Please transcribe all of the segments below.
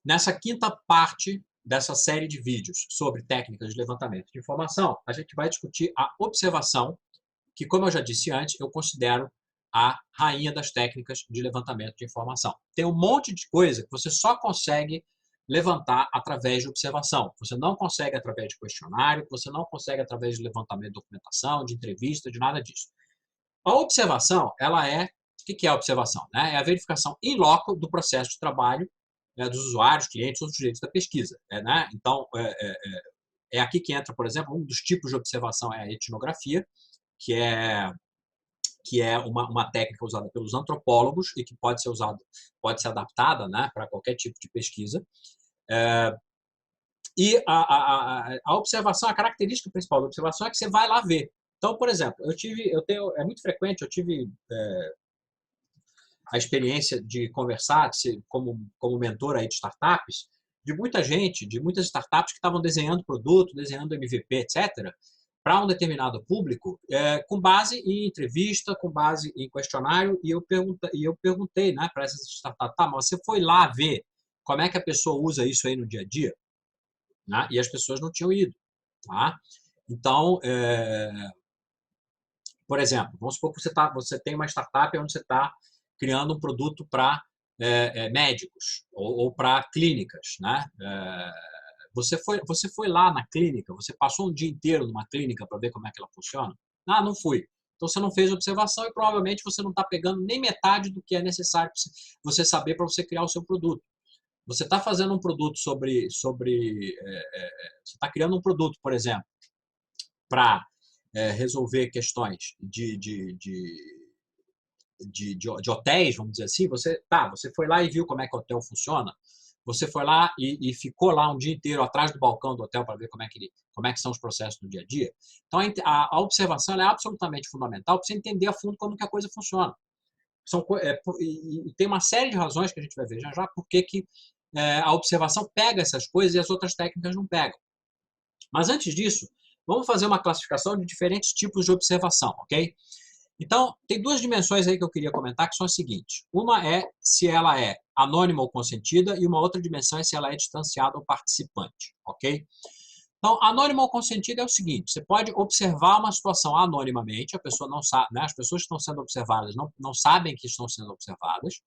Nessa quinta parte dessa série de vídeos sobre técnicas de levantamento de informação, a gente vai discutir a observação, que, como eu já disse antes, eu considero a rainha das técnicas de levantamento de informação. Tem um monte de coisa que você só consegue levantar através de observação. Você não consegue através de questionário, você não consegue através de levantamento de documentação, de entrevista, de nada disso. A observação, ela é... O que é a observação? É a verificação in loco do processo de trabalho dos usuários, clientes ou sujeitos da pesquisa. Então, é aqui que entra, por exemplo, um dos tipos de observação é a etnografia, que é uma técnica usada pelos antropólogos e que pode ser adaptada, para qualquer tipo de pesquisa. E a observação, a característica principal da observação é que você vai lá ver. Então, por exemplo, é muito frequente, eu tive a experiência de conversar como mentor aí de startups, de muita gente, de muitas startups que estavam desenhando produto, desenhando MVP, etc., para um determinado público, com base em entrevista, com base em questionário, e eu perguntei, para essas startups, tá, mas você foi lá ver como é que a pessoa usa isso aí no dia a dia? E as pessoas não tinham ido. Tá? Então, por exemplo, vamos supor que você tem uma startup onde você está criando um produto para médicos ou para clínicas. Você foi lá na clínica, você passou um dia inteiro numa clínica para ver como é que ela funciona? Não fui. Então você não fez observação e provavelmente você não está pegando nem metade do que é necessário você saber para você criar o seu produto. Você está fazendo um produto você está criando um produto, por exemplo, para resolver questões de hotéis, vamos dizer assim. Você foi lá e viu como é que o hotel funciona. Você foi lá e ficou lá um dia inteiro atrás do balcão do hotel para ver como é que são os processos do dia a dia. Então, a observação é absolutamente fundamental para você entender a fundo como que a coisa funciona. E tem uma série de razões que a gente vai ver já por que a observação pega essas coisas e as outras técnicas não pegam. Mas antes disso, vamos fazer uma classificação de diferentes tipos de observação, ok? Então, tem duas dimensões aí que eu queria comentar, que são as seguintes. Uma é se ela é anônima ou consentida, e uma outra dimensão é se ela é distanciada ou participante, ok? Então, anônima ou consentida é o seguinte: você pode observar uma situação anonimamente, a pessoa não sabe, as pessoas que estão sendo observadas não sabem que estão sendo observadas,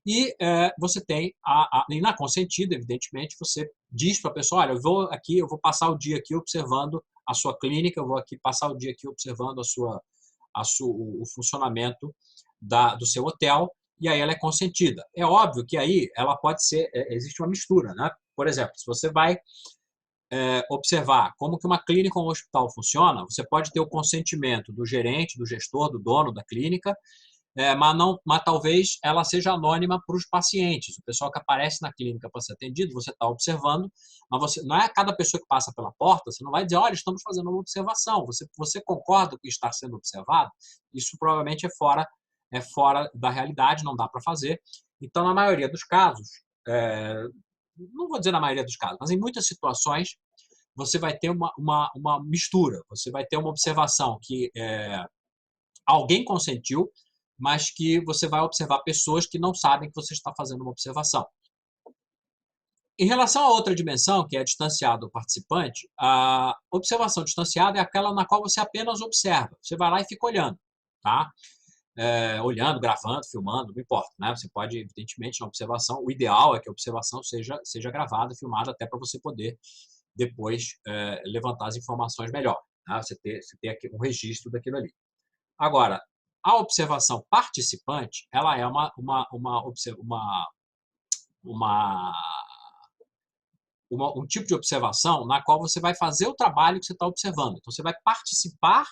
e você tem e na consentida, evidentemente, você diz para a pessoa: olha, eu vou passar o dia aqui observando a sua clínica, eu vou aqui passar o dia aqui observando o funcionamento do seu hotel, e aí ela é consentida. É óbvio que aí ela pode ser, existe uma mistura, Por exemplo, se você vai observar como que uma clínica ou um hospital funciona, você pode ter o consentimento do gerente, do gestor, do dono da clínica, mas talvez ela seja anônima para os pacientes. O pessoal que aparece na clínica para ser atendido, você está observando, mas não é cada pessoa que passa pela porta, você não vai dizer: olha, estamos fazendo uma observação. Você concorda com o que está sendo observado? Isso provavelmente é fora da realidade, não dá para fazer. Então, na maioria dos casos, não vou dizer na maioria dos casos, mas em muitas situações, você vai ter uma mistura. Você vai ter uma observação que alguém consentiu, mas que você vai observar pessoas que não sabem que você está fazendo uma observação. Em relação à outra dimensão, que é distanciado ou participante, a observação distanciada é aquela na qual você apenas observa. Você vai lá e fica olhando, tá? Olhando, gravando, filmando, não importa, Você pode, evidentemente, na observação, o ideal é que a observação seja gravada, filmada, até para você poder depois levantar as informações melhor, Você ter aqui um registro daquilo ali. Agora, a observação participante, ela é um tipo de observação na qual você vai fazer o trabalho que você está observando. Então, você vai participar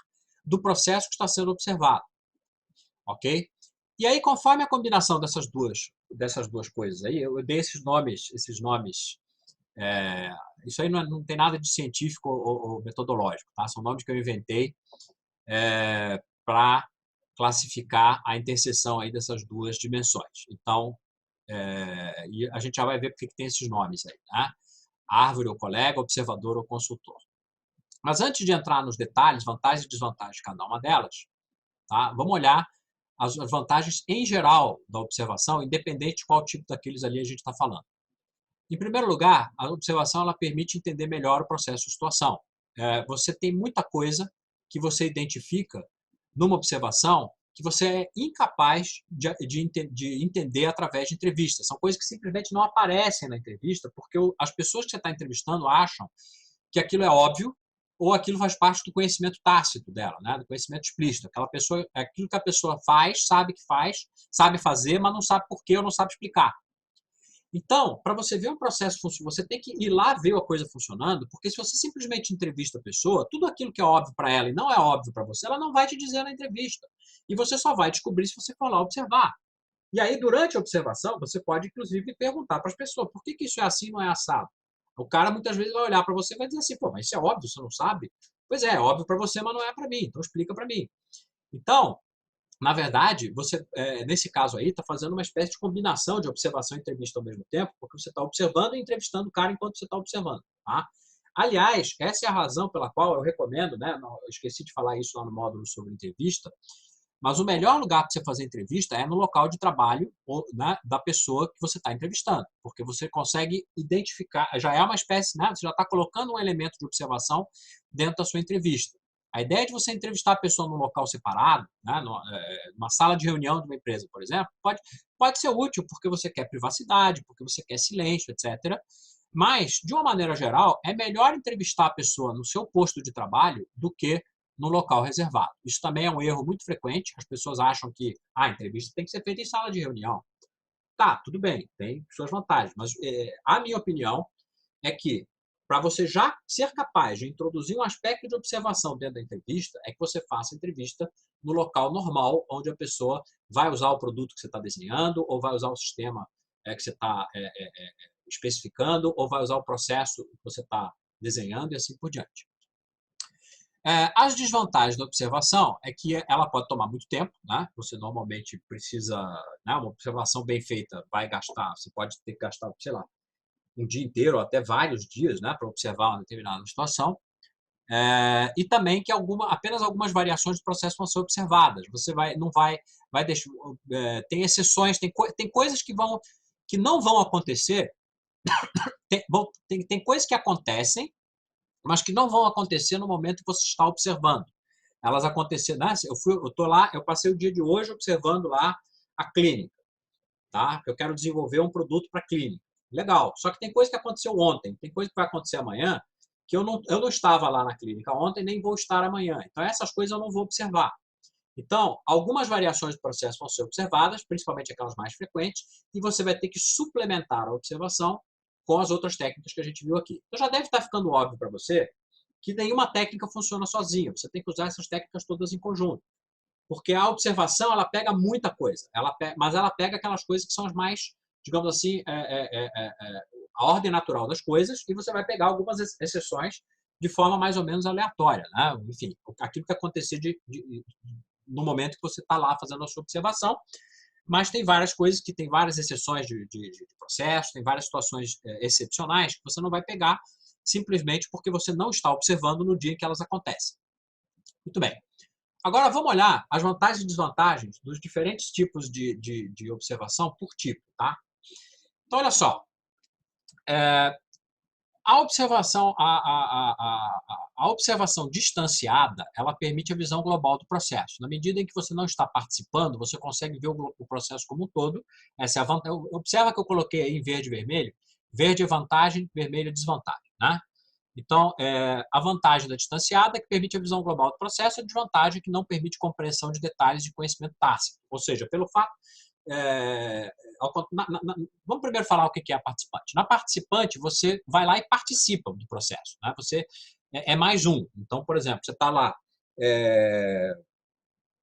do processo que está sendo observado, ok? E aí, conforme a combinação dessas duas coisas aí, eu dei esses nomes, isso aí não tem nada de científico ou metodológico, tá? São nomes que eu inventei para classificar a interseção aí dessas duas dimensões. Então, e a gente já vai ver porque que tem esses nomes aí, Árvore ou colega, observador ou consultor. Mas antes de entrar nos detalhes, vantagens e desvantagens de cada uma delas, vamos olhar as vantagens em geral da observação, independente de qual tipo daqueles ali a gente está falando. Em primeiro lugar, a observação ela permite entender melhor o processo de situação. Você tem muita coisa que você identifica numa observação que você é incapaz de entender através de entrevistas. São coisas que simplesmente não aparecem na entrevista, porque as pessoas que você está entrevistando acham que aquilo é óbvio ou aquilo faz parte do conhecimento tácito dela, né? Do conhecimento explícito. Aquilo que a pessoa faz, sabe fazer, mas não sabe por quê ou não sabe explicar. Então, para você ver um processo funcionando, você tem que ir lá ver a coisa funcionando, porque se você simplesmente entrevista a pessoa, tudo aquilo que é óbvio para ela e não é óbvio para você, ela não vai te dizer na entrevista. E você só vai descobrir se você for lá observar. E aí, durante a observação, você pode, inclusive, perguntar para as pessoas por que isso é assim e não é assado. O cara, muitas vezes, vai olhar para você e vai dizer assim, pô, mas isso é óbvio, você não sabe? Pois é óbvio para você, mas não é para mim, então explica para mim. Então, na verdade, você, nesse caso aí, está fazendo uma espécie de combinação de observação e entrevista ao mesmo tempo, porque você está observando e entrevistando o cara enquanto você está observando. Tá? Aliás, essa é a razão pela qual eu recomendo, né? Eu esqueci de falar isso lá no módulo sobre entrevista, mas o melhor lugar para você fazer entrevista é no local de trabalho né, da pessoa que você está entrevistando, porque você consegue identificar, já é uma espécie, né, você já está colocando um elemento de observação dentro da sua entrevista. A ideia de você entrevistar a pessoa num local separado, né, numa sala de reunião de uma empresa, por exemplo, pode ser útil porque você quer privacidade, porque você quer silêncio, etc. Mas, de uma maneira geral, é melhor entrevistar a pessoa no seu posto de trabalho do que no local reservado. Isso também é um erro muito frequente. As pessoas acham que a entrevista tem que ser feita em sala de reunião. Tá, tudo bem, tem suas vantagens, mas a minha opinião é que para você já ser capaz de introduzir um aspecto de observação dentro da entrevista, é que você faça a entrevista no local normal, onde a pessoa vai usar o produto que você está desenhando, ou vai usar o sistema que você está especificando, ou vai usar o processo que você está desenhando e assim por diante. As desvantagens da observação é que ela pode tomar muito tempo, né? Você normalmente precisa, né? Uma observação bem feita vai gastar, você pode ter que gastar, sei lá, um dia inteiro, ou até vários dias, né, para observar uma determinada situação. E também que apenas algumas variações do processo vão ser observadas. Você não vai deixar, tem exceções, tem coisas que não vão acontecer, tem coisas que acontecem, mas que não vão acontecer no momento que você está observando. Elas aconteceram, né? Eu estou lá, eu passei o dia de hoje observando lá a clínica, tá? Eu quero desenvolver um produto para a clínica. Legal. Só que tem coisa que aconteceu ontem, tem coisa que vai acontecer amanhã, que eu não estava lá na clínica ontem, nem vou estar amanhã. Então, essas coisas eu não vou observar. Então, algumas variações do processo vão ser observadas, principalmente aquelas mais frequentes, e você vai ter que suplementar a observação com as outras técnicas que a gente viu aqui. Então, já deve estar ficando óbvio para você que nenhuma técnica funciona sozinha. Você tem que usar essas técnicas todas em conjunto. Porque a observação, ela pega muita coisa, mas ela pega aquelas coisas que são as mais, digamos assim, a ordem natural das coisas, e você vai pegar algumas exceções de forma mais ou menos aleatória, né? Enfim, aquilo que acontecer no momento que você está lá fazendo a sua observação, mas tem várias coisas que tem várias exceções de processo, tem várias situações excepcionais que você não vai pegar simplesmente porque você não está observando no dia em que elas acontecem. Muito bem. Agora vamos olhar as vantagens e desvantagens dos diferentes tipos de observação por tipo, tá? Então, olha só. A observação distanciada, ela permite a visão global do processo. Na medida em que você não está participando, você consegue ver o processo como um todo. Essa é a vantagem. Observa que eu coloquei aí em verde e vermelho. Verde é vantagem, vermelho é desvantagem, né? Então, a vantagem da distanciada é que permite a visão global do processo, a desvantagem é que não permite compreensão de detalhes de conhecimento tácito. Ou seja, pelo fato... vamos primeiro falar o que é a participante. Na participante, você vai lá e participa do processo. Né? Você é mais um. Então, por exemplo, você está lá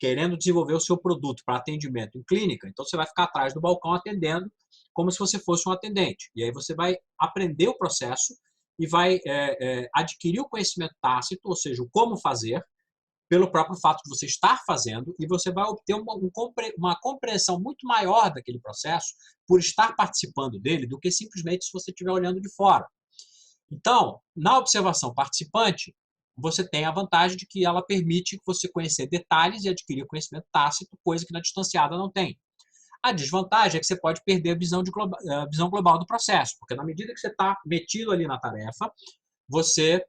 querendo desenvolver o seu produto para atendimento em clínica, então você vai ficar atrás do balcão atendendo como se você fosse um atendente. E aí você vai aprender o processo e vai adquirir o conhecimento tácito, ou seja, o como fazer, pelo próprio fato de você estar fazendo, e você vai obter uma compreensão muito maior daquele processo por estar participando dele do que simplesmente se você estiver olhando de fora. Então, na observação participante, você tem a vantagem de que ela permite você conhecer detalhes e adquirir conhecimento tácito, coisa que na distanciada não tem. A desvantagem é que você pode perder a visão global do processo, porque na medida que você está metido ali na tarefa, você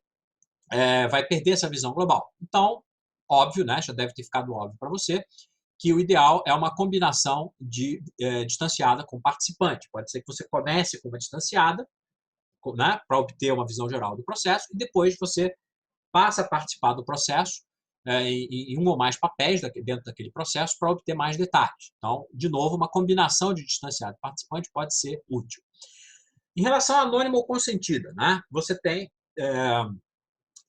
vai perder essa visão global. Então, óbvio, né, já deve ter ficado óbvio para você, que o ideal é uma combinação de distanciada com participante. Pode ser que você comece com uma distanciada, né, para obter uma visão geral do processo, e depois você passa a participar do processo em um ou mais papéis dentro daquele processo para obter mais detalhes. Então, de novo, uma combinação de distanciado e participante pode ser útil. Em relação a anônima ou consentida, né, você tem,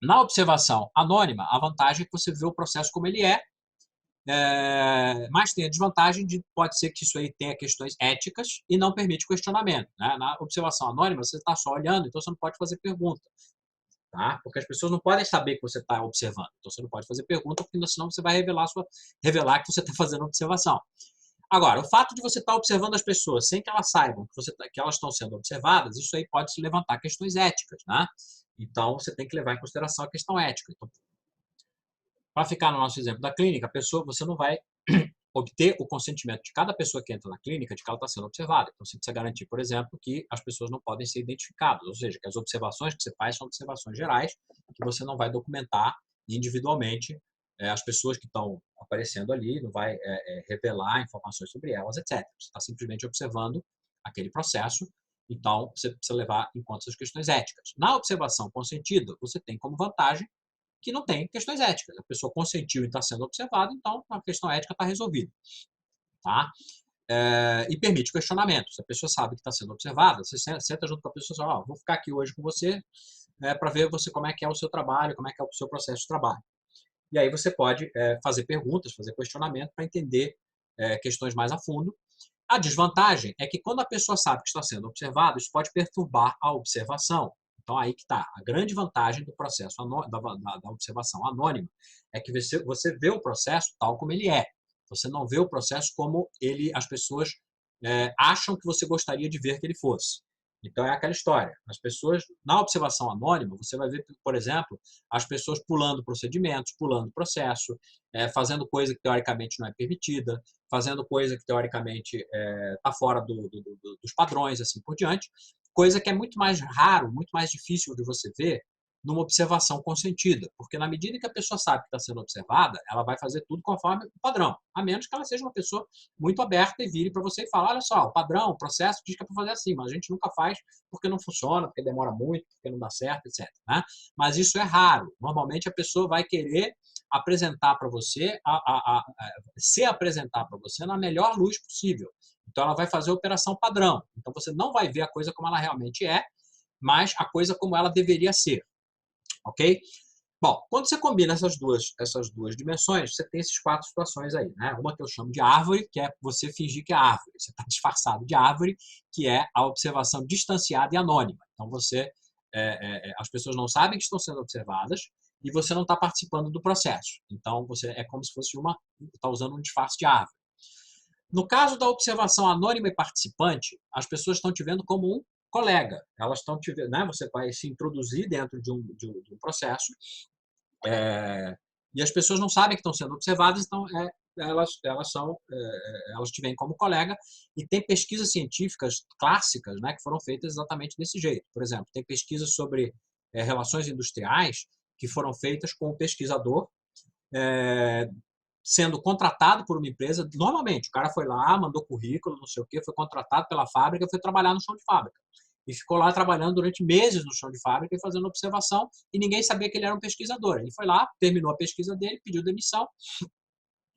na observação anônima, a vantagem é que você vê o processo como ele é, mas tem a desvantagem de pode ser que isso aí tenha questões éticas e não permite questionamento. Né? Na observação anônima, você está só olhando, então você não pode fazer pergunta. Tá? Porque as pessoas não podem saber que você está observando. Então você não pode fazer pergunta, porque senão você vai revelar que você está fazendo observação. Agora, o fato de você estar observando as pessoas sem que elas saibam que elas estão sendo observadas, isso aí pode se levantar questões éticas. Né? Então você tem que levar em consideração a questão ética. Então, para ficar no nosso exemplo da clínica, a pessoa, você não vai obter o consentimento de cada pessoa que entra na clínica de que ela está sendo observada. Então, você precisa garantir, por exemplo, que as pessoas não podem ser identificadas, ou seja, que as observações que você faz são observações gerais, que você não vai documentar individualmente as pessoas que estão aparecendo ali, não vai revelar informações sobre elas, etc. Você está simplesmente observando aquele processo, então você precisa levar em conta essas questões éticas. Na observação consentida, você tem como vantagem que não tem questões éticas. A pessoa consentiu e está sendo observada, então a questão ética está resolvida. Tá? E permite questionamento. Se a pessoa sabe que está sendo observada, você senta junto com a pessoa e fala, vou ficar aqui hoje com você para ver você como é que é o seu trabalho, como é que é o seu processo de trabalho. E aí você pode fazer perguntas, fazer questionamento para entender questões mais a fundo. A desvantagem é que quando a pessoa sabe que está sendo observada, isso pode perturbar a observação. Então, aí que está. A grande vantagem do processo da observação anônima é que você vê o processo tal como ele é. Você não vê o processo como as pessoas acham que você gostaria de ver que ele fosse. Então, é aquela história. As pessoas, na observação anônima, você vai ver, por exemplo, as pessoas pulando procedimentos, pulando processo, fazendo coisa que teoricamente não é permitida, fazendo coisa que teoricamente está fora dos padrões, assim por diante, coisa que é muito mais raro, muito mais difícil de você ver numa observação consentida, porque na medida que a pessoa sabe que está sendo observada, ela vai fazer tudo conforme o padrão, a menos que ela seja uma pessoa muito aberta e vire para você e fale, olha só, o padrão, o processo diz que é para fazer assim, mas a gente nunca faz porque não funciona, porque demora muito, porque não dá certo, etc. Né? Mas isso é raro. Normalmente a pessoa vai querer apresentar para você, se apresentar para você na melhor luz possível. Então ela vai fazer a operação padrão. Então você não vai ver a coisa como ela realmente é, mas a coisa como ela deveria ser. Ok? Bom, quando você combina essas duas dimensões, você tem essas 4 situações aí. Né? Uma que eu chamo de árvore, que é você fingir que é árvore. Você está disfarçado de árvore, que é a observação distanciada e anônima. Então, as pessoas não sabem que estão sendo observadas e você não está participando do processo. Então, você é como se fosse está usando um disfarce de árvore. No caso da observação anônima e participante, as pessoas estão te vendo como um colega. Elas estão te vendo, né? Você vai se introduzir dentro de um processo e as pessoas não sabem que estão sendo observadas, então elas te veem como colega. E tem pesquisas científicas clássicas, né, que foram feitas exatamente desse jeito. Por exemplo, tem pesquisas sobre relações industriais que foram feitas com o pesquisador sendo contratado por uma empresa. Normalmente, o cara foi lá, mandou currículo, não sei o quê, foi contratado pela fábrica, foi trabalhar no chão de fábrica. E ficou lá trabalhando durante meses no chão de fábrica e fazendo observação, e ninguém sabia que ele era um pesquisador. Ele foi lá, terminou a pesquisa dele, pediu demissão,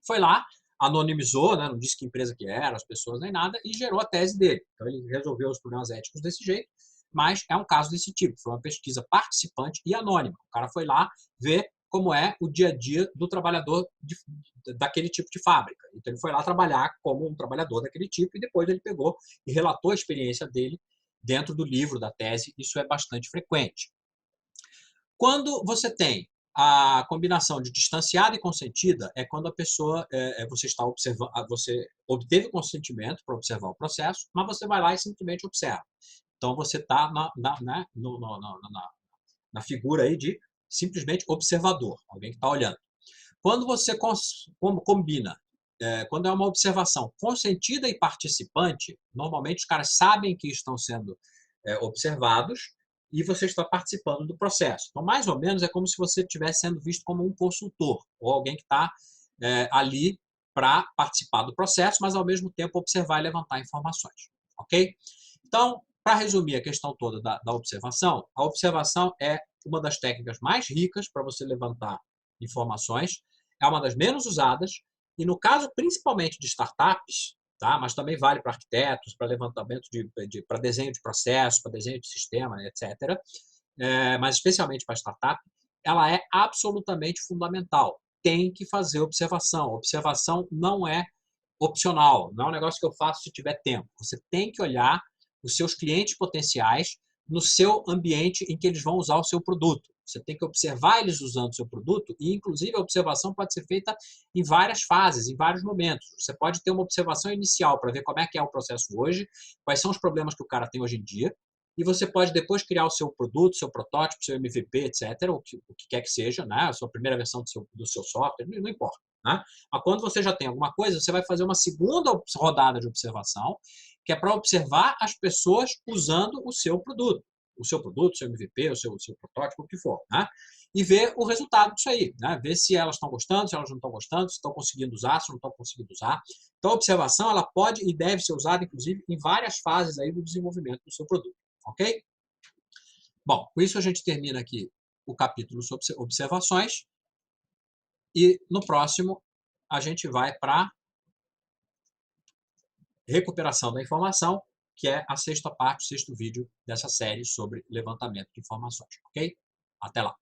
foi lá, anonimizou, né, não disse que empresa que era, as pessoas nem nada, e gerou a tese dele. Então ele resolveu os problemas éticos desse jeito, mas é um caso desse tipo. Foi uma pesquisa participante e anônima. O cara foi lá ver como é o dia a dia do trabalhador daquele tipo de fábrica. Então ele foi lá trabalhar como um trabalhador daquele tipo e depois ele pegou e relatou a experiência dele dentro do livro, da tese. Isso é bastante frequente. Quando você tem a combinação de distanciada e consentida, é quando a pessoa, você está observando, você obteve o consentimento para observar o processo, mas você vai lá e simplesmente observa. Então você está na figura aí de simplesmente observador, alguém que está olhando. Quando você combina quando é uma observação consentida e participante, normalmente os caras sabem que estão sendo observados e você está participando do processo. Então, mais ou menos, é como se você estivesse sendo visto como um consultor ou alguém que está ali para participar do processo, mas ao mesmo tempo observar e levantar informações. Ok? Então, para resumir a questão toda da observação, a observação é uma das técnicas mais ricas para você levantar informações, é uma das menos usadas, e no caso principalmente de startups, tá? Mas também vale para arquitetos, para levantamento para desenho de processo, para desenho de sistema, etc. Mas especialmente para startup, ela é absolutamente fundamental. Tem que fazer observação. Observação não é opcional, não é um negócio que eu faço se tiver tempo. Você tem que olhar os seus clientes potenciais no seu ambiente em que eles vão usar o seu produto. Você tem que observar eles usando o seu produto e, inclusive, a observação pode ser feita em várias fases, em vários momentos. Você pode ter uma observação inicial para ver como é que é o processo hoje, quais são os problemas que o cara tem hoje em dia, e você pode depois criar o seu produto, seu protótipo, seu MVP, etc., o que quer que seja, né? A sua primeira versão do seu software, não importa. Né? Mas quando você já tem alguma coisa, você vai fazer uma segunda rodada de observação, que é para observar as pessoas usando o seu produto, seu MVP, o seu protótipo, o que for, né? E ver o resultado disso aí, né? Ver se elas estão gostando, se elas não estão gostando, se estão conseguindo usar, se não estão conseguindo usar. Então, a observação ela pode e deve ser usada, inclusive, em várias fases aí do desenvolvimento do seu produto, ok? Bom, com isso a gente termina aqui o capítulo sobre observações e no próximo a gente vai para recuperação da informação, que é a sexta parte, o sexto vídeo dessa série sobre levantamento de informações, ok? Até lá!